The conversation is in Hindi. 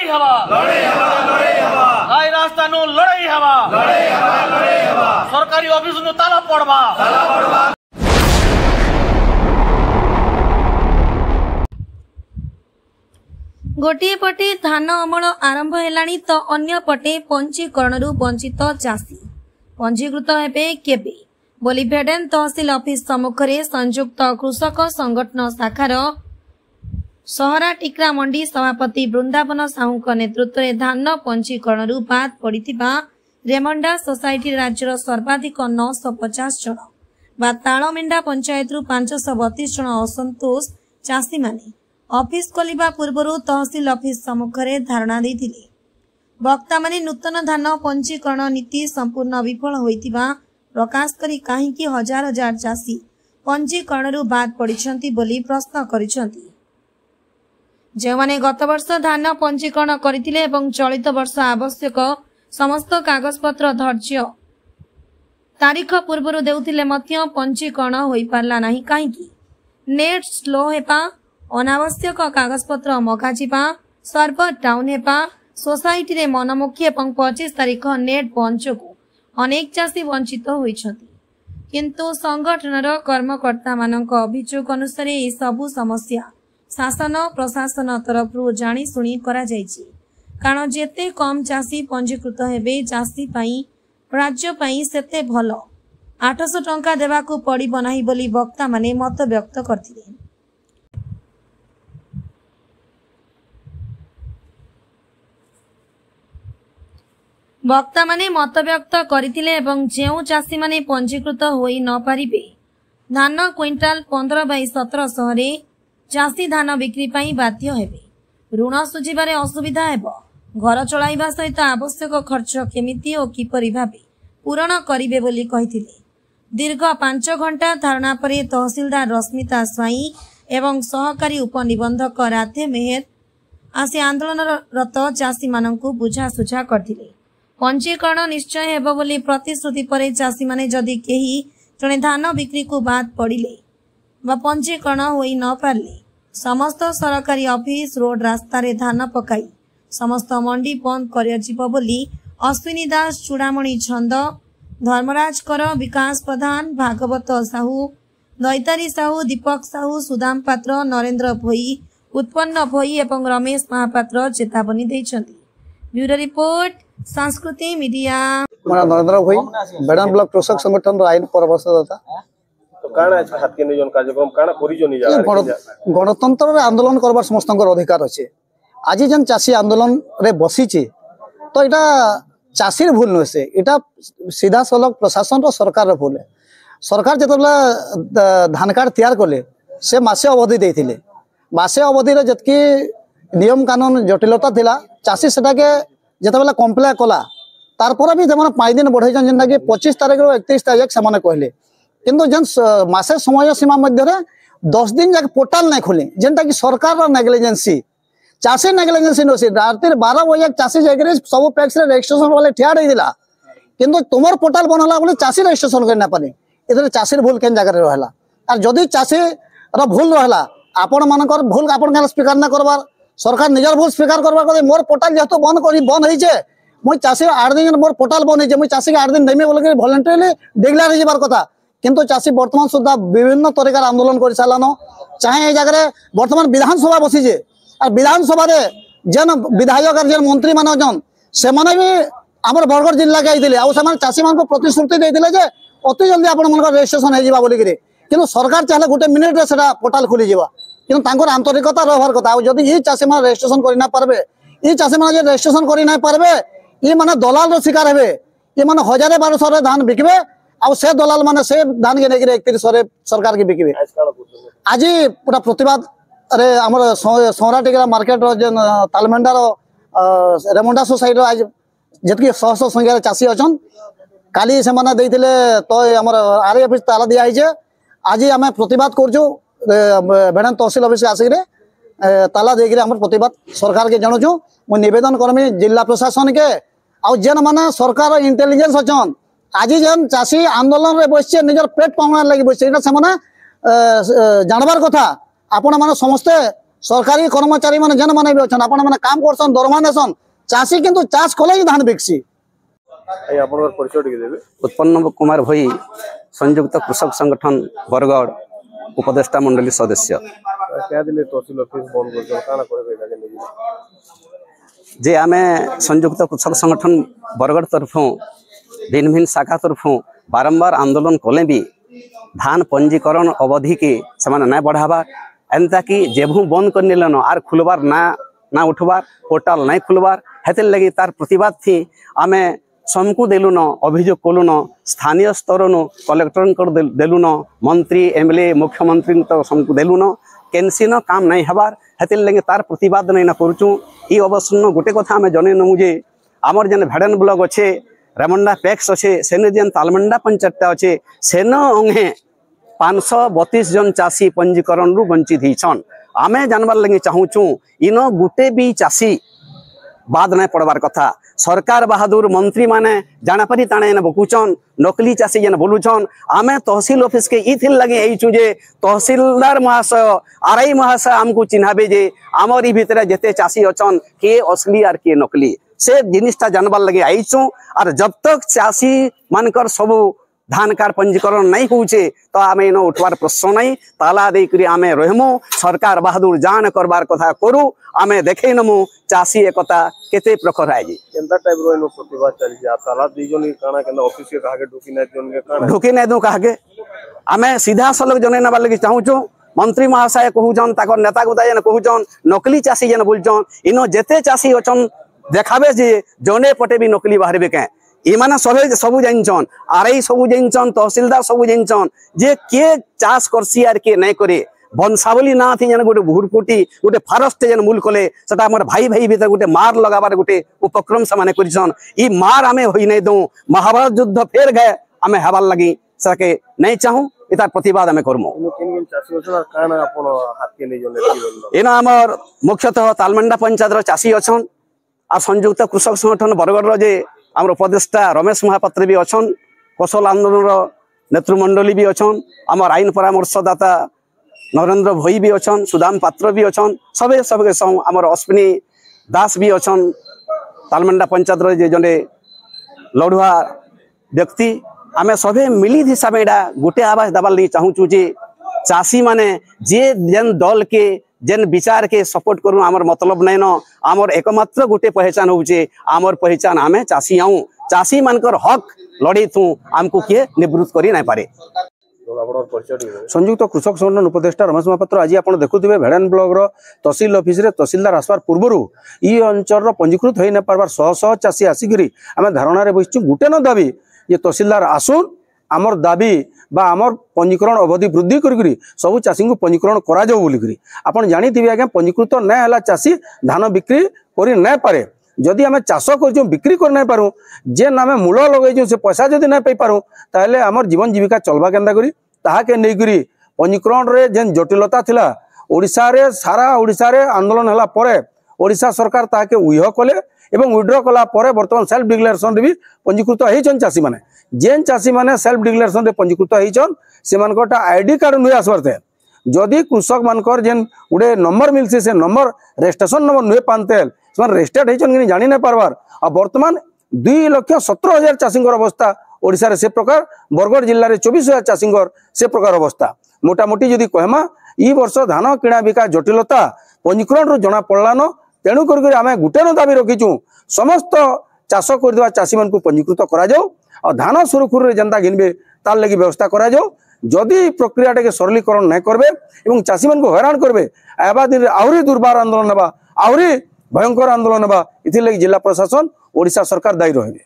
लड़ाई हवा हाई रास्ता नु लड़ाई हवा सरकारी ऑफिस नु ताला पड़वा गोटे पटे धान अमल आरंभ हेलाणी तो अन्य पटे पंजीकरण वंचित चाषी पंजीकृत हेबे केबे बोली भेडेन तहसील ऑफिस सम्मुख में संयुक्त कृषक संगठन शाखार सहरा टिकरा मंडी सभापति वृंदावन साहू नेतृत्व में धान पंजीकरण बाद पड़ता रेमंडा सोसाइटी राज्यर सर्वाधिक 950 जन बा तालमेंडा पंचायत 532 जन असंतोष चाषी माने ऑफिस खोलिबा पूर्व तहसील ऑफिस सम्मुख में धारणा देथिले। वक्ता माने नूतन धान पंजीकरण नीति संपूर्ण विफल होइतिबा प्रकाश करी काहींकि हजार हजार चाषी पंजीकरण बाद पड़िछंती बोली प्रश्न करिछंती। जेमाने गत वर्ष धान पंजीकरण करथिले एवं चलित वर्ष आवश्यक समस्त कागज पत्र धैर्य तारीख पूर्व देउथिले मध्य पंजीकरण होई पारला नाही काहींकि नेट स्लो हेपा अनावश्यक कागज पत्र मगाजिबा सर्वर डाउन हेपा सोसाइटी रे मनमुखी एवं 25 तारीख नेट बंद जोगु अनेक चाषी वंचित होइछंती किंतु संगठनर कर्मकर्ता मानक अभियोग अनुसार ए सबु समस्या शासन प्रशासन तरफ जानी सुनी करा जायछि कारण जेते कम चाषी पंजीकृत हेबे चाषी पाई राज्य पाई सेते भलो 800 टंका देवाकू पड़िबो नाही बोली वक्ता माने मत व्यक्त करथिले। वक्ता माने मत व्यक्त करथिले एवं जेउ चाषी माने पंजीकृत होई न पारिबे धान क्विंटाल 15/1700 रे चाषी धान बिक्री पाई बाध्य हेबे ऋण सुझिबारे असुविधा हेबो घर चलाइबा सहित आवश्यक खर्च केमिति और किपरि भाबे पूरण करिवे बोली कहिथिले। दीर्घ 5 घंटा धारणा परे तहसीलदार रश्मिता स्वाई एवं सहकारी उपनिबंधक राधे मेहर आसी आंदोलनरत चाषी मानकु बुझासुझा करथिले। पंजीकरण निश्चय हेबो बोली प्रतिश्रुति परे चाषी माने जदि केही जणे धान बिक्री को बाद पड़िले बा पंजीकरण होई न पारले समस्त सरकारी ऑफिस रोड रास्ता रे धान पकाई समस्त मंडी बंद करिजिबो बोली अश्विनी दास चूड़ामणि छंद धर्मराज कर विकास प्रधान भागवत साहू दैतारी साहू दीपक साहू सुदाम पात्र नरेंद्र भोई उत्पन्न भोई एवं रमेश महापात्र चेतावनी दैछंती। ब्यूरो रिपोर्ट संस्कृति मीडिया। नरेंद्र भोई बेडन ब्लॉक कृषक संगठन आईन परवर्षदाता तो काना हाथ के निजन कार्यक्रम काना परिजन निजा गणतंत्र रे आंदोलन करबार समस्तकर अधिकार अछि। आज जन चाषी आंदोलन रे बसीचे तो इटा चाषीर भूल नुहे से इटा सीधा सलग प्रशासन रो सरकार रो भूल है। सरकार जतबला धान कार्ड तैयार कले से मासे अवधि देथिले मासे अवधि रे जतकी नियम कानून जटिलता थिला चाषी सेटा के जतबला कम्प्लेन कला तार पर भी जमन 5 दिन बढ़ै जन जेंदा कि 25 तारिख रो 31 तारिख सामने कहले किंतु जन मासे समय सीमा मध्य रे 10 दिन जाके पोर्टल नै खोले जेंता कि सरकार रो नेग्लिजेंसी चाषी नेग्लिजेंसी नोसी रात 12 बजे चाषी जाके सब पैक्स रे रजिस्ट्रेशन वाले ठिया रही दिला किंतु तुमर पोर्टल बनला बोले चाषी रजिस्ट्रेशन करना पानी इधर चाषीर भूल केन जगह रे रहला और जदी चाषी रो भूल रहला आपण मानकर भूल आपण का स्वीकार न करबार सरकार निजर भूल स्वीकार करबार को मोर पोर्टल जेतो बंद होइचे मुई चाषी 8 दिन मोर पोर्टल बंद होइचे मुई चाषी के 8 दिन नेमे बोल के वॉलंटरीली डिक्लेयर हो जेबार कथा किंतु चाषी वर्तमान सुद्धा विभिन्न तरीकार आंदोलन कर सारान चाहे जगह वर्तमान विधानसभा बसीजे और विधानसभा जेन विधायक और जेन मंत्री मान जन से भी आम बरगढ़ जिला के आते चाषी मान प्रतिश्रुति देते अति जल्दी आप रजिस्ट्रेशन हो कि सरकार चाहे गोटे मिनिट से पोर्टाल खोली जावा कि आंतरिकता रहार कथा जब ये चाषी मैंने रजिस्ट्रेशन करना पारबे ये चाषी मैंने रजिस्ट्रेशन करना पारबे ये माने दलाल शिकार हे ये माने 1200 धान बिकबे से दलाल माने से धान के नहीं 31 सरकार के बिकबे। आज पूरा प्रतिवाद अरे आम सहरा टिकरा मार्केट जेन तालमेंडार रेमंडा सोसाइटी आज जितकी 100 संख्यार चाषी अच्छन काली से तो आम आर ऑफिस ताला दिखाई आज आम प्रतिवाद करूँ भेड़न तहसील ऑफिस आसिक ताला देकर आम प्रतिवाद सरकार के जनाऊँ मुझे नवेदन करमी जिला प्रशासन के आउ जेन माने सरकार इंटेलिजेंस अच्छन आज जेन चाषी आंदोलन रे बसचे निजर पेट पाउना लगी बसचे जानबार कथा आपण माने समस्ते सरकारी कर्मचारी मैंने जेन मैंने भी अच्छा आपण मैंने काम करसन दरमा नेसन चाषी किंतु चाष कले ही धान बिकसी। आपनकर परिचय टिके देबे। उत्पन्न कुमार भोई संयुक्त कृषक संगठन बरगढ़ उपदेष्टा मंडली सदस्य। क्या दिले तहसील ऑफिस बंद कर काना करबे लागे नहीं जे आमे संयुक्त कृषक संगठन बरगढ़ तरफों भिन्न भिन्न शाखा तरफों बारंबार आंदोलन कले भी धान पंजीकरण अवधि के समान ना बढ़ावा एंता कि जेभू बंद कर नेलन आर खुलबार ना उठबार पोर्टाल नहीं खुलबार हेते लगी तार प्रतिवाद थी आमे समकु देलुन अभियोग कलुन स्थानीय स्तर नु कलेक्टर देलुन मंत्री एमएलए मुख्यमंत्री तो समकु देलुन केनसी न काम नहीं हबार हेते लगे तार प्रतिवाद नहीं ना करूचु। ई अवसर गोटे कथा आमे जने नमु जे आमर जेन भेडन ब्लॉक अच्छे रेमंडा पैक्स अच्छे सेने जेन तालमंडा पंचायत अच्छे सेन अंगे 532 जन चाषी पंजीकरण रु वंचित हिछन। आमे जानबार लगे चाहूचु इन गुटे भी चाषी बाद नहीं पड़बार कथा। सरकार बहादुर मंत्री माने जानापरी ताणे न बकुचन नकली चाषी जेन बोलुचन आमे तहसील ऑफिस के इथिल लगे आइचु जे तहसीलदार महाशय आरआई महाशय आमको चिन्हाबे जे आमरी भितरे जेते चाषी अचन के असली आर के नकली से जिनिसटा जानबार लगे आइचु। और जब तक चाषी मानकर सबू धान कार पंजीकरण नहीं होचे तो आमे इन उठवार प्रश्न नहीं ताला दे करी आमे रहमु सरकार बहादुर जान करबार कथा करू आमे देखे नमु चाषी एकता केते प्रखर है जी केंता टाइप रो नो प्रतिवाद चली जा ताला दीजोनी काना केंदा ऑफिस के कहा के ढुकी नै जोन के काना ढुकी नै दो कहा के आमे सीधा सलग जने नबा लगी चाहूचो मंत्री महाशय कहूचन ताकर नेता गुदा जन कहूचन नकली चाषी जन बोलचन इनो जेते चाषी अचन देखाबे जे जने पटे भी नकली बाहरबे के इमाना सबू जानचन आरआई सबू जानचन तहसीलदार सबू जानचन जे के चाष करसी आर के नहीं करे वंशावली ना थी जन गोटे भुरकुटी गोटे फारस्ट जन मूल कले सेटा हमर भाई भाई भीतर गोटे मार लगाबार गोटे उपक्रम से माने करिसन। ई मार आमे होई नै दो महाभारत युद्ध फेर गए आमे हबार लगी सके नहीं चाहू इतार प्रतिवाद आमे करमु। किन चाषी अछन काना अपन हाथ के नै जने एना हमर मुख्यतः तालमंडा पंचायत रो चाषी अछन आ संयुक्त कृषक संगठन बरगढ़ रो जे आमर उपदेष्टा रमेश महापात्र भी अछन कौशल आंदोलन नेतृमंडली भी अछन आमर आईन परामर्शदाता नरेंद्र भोई भी अछन सुदाम पात्र भी अछन सबे सबके संग आमर अश्विनी दास भी अछन तालमंडा पंचायत रो जे जने लड़ुआ व्यक्ति आमे सबे मिली हिसाब एडा गोटे आवाज दबार लगी चाहूचु जे चाषी माने जे जेन दल के जेन विचार के सपोर्ट करू आमर मतलब नहीं न आमर एकमात्र गोटे पहचान होचे आमर पहचान आमे चाषी आऊ चाषी मानकर हक लड़ी थू आमको किए निवृत्त करी नहीं पारे। संयुक्त कृषक संगठन उपदेष्टा रमेश महापात्र आज आप देखुवे भेड़ान ब्लॉक तहसील ऑफिस रे तहसीलदार आसबार पूर्व ई अंचल पंजीकृत हो न पार्बार शह शह चाषी आसिक आम धारणा बसचु गोटे न दाबी ये तहसीलदार आसुन आमर दाबी बा आमर पंजीकरण अवधि वृद्धि करी सबू चाषी को पंजीकरण करा जाऊ बोलिकरी आपण जानिथिबे आज्ञा पंजीकृत न होला चाषी धान बिक्री करि न पारे जदि आम चाष कर बिक्री कर नहीं पारू जेन आम मूल लगे से पैसा जदि नहीं पाई पारू ताहले आमर जीवन जीविका चलवा केंदा करी ताहाके नेकरी पंजीकरण रे जेन जटिलता थिला ओडिशा रे सारा ओडिशा रे आंदोलन हला परे ओडिशा सरकार ताहाके उइह कले एवं विड्रॉ कला परे वर्तमान सेल्फ डिक्लेरेशन भी पंजीकृत होइछन चाषी माने जेन चाषी माने सेल्फ डिक्लेरेशन रे पंजीकृत होइछन सेमानकटा आईडी कार्ड नुय आसबार थे जदि कृषक मानकर जेन गुटे नंबर मिलसी से नंबर रजिस्ट्रेशन नंबर नुहे पानतेल से रजिस्टर्ड होइछन कि जानि नै पारबार आ वर्तमान 2,17,000 चाषी अवस्था ओडिशा रे से प्रकार बरगढ़ जिल्ला रे 24,000 चाषी से प्रकार अवस्था मोटामोटी जदि कहमा ई वर्ष धान किणा बिका जटिलता पंजीकरण रो जना पड़लान तेणु कर आम गोटे न दाबी रखीचु समस्त चाष कर चाषी मान पंजीकृत करा जाओ और धान सुरखुर जेनता घिनबे तार लगी व्यवस्था करा जाओ जदि प्रक्रिया टे सरलीकरण नहीं करबे एवं चाषी मान हैरान करबे आवा दिन आहरी दुर्बार आंदोलन नेबा आहरी भयंकर आंदोलन नेबा इथि लगी जिला प्रशासन ओडिशा सरकार दायी रहिबे।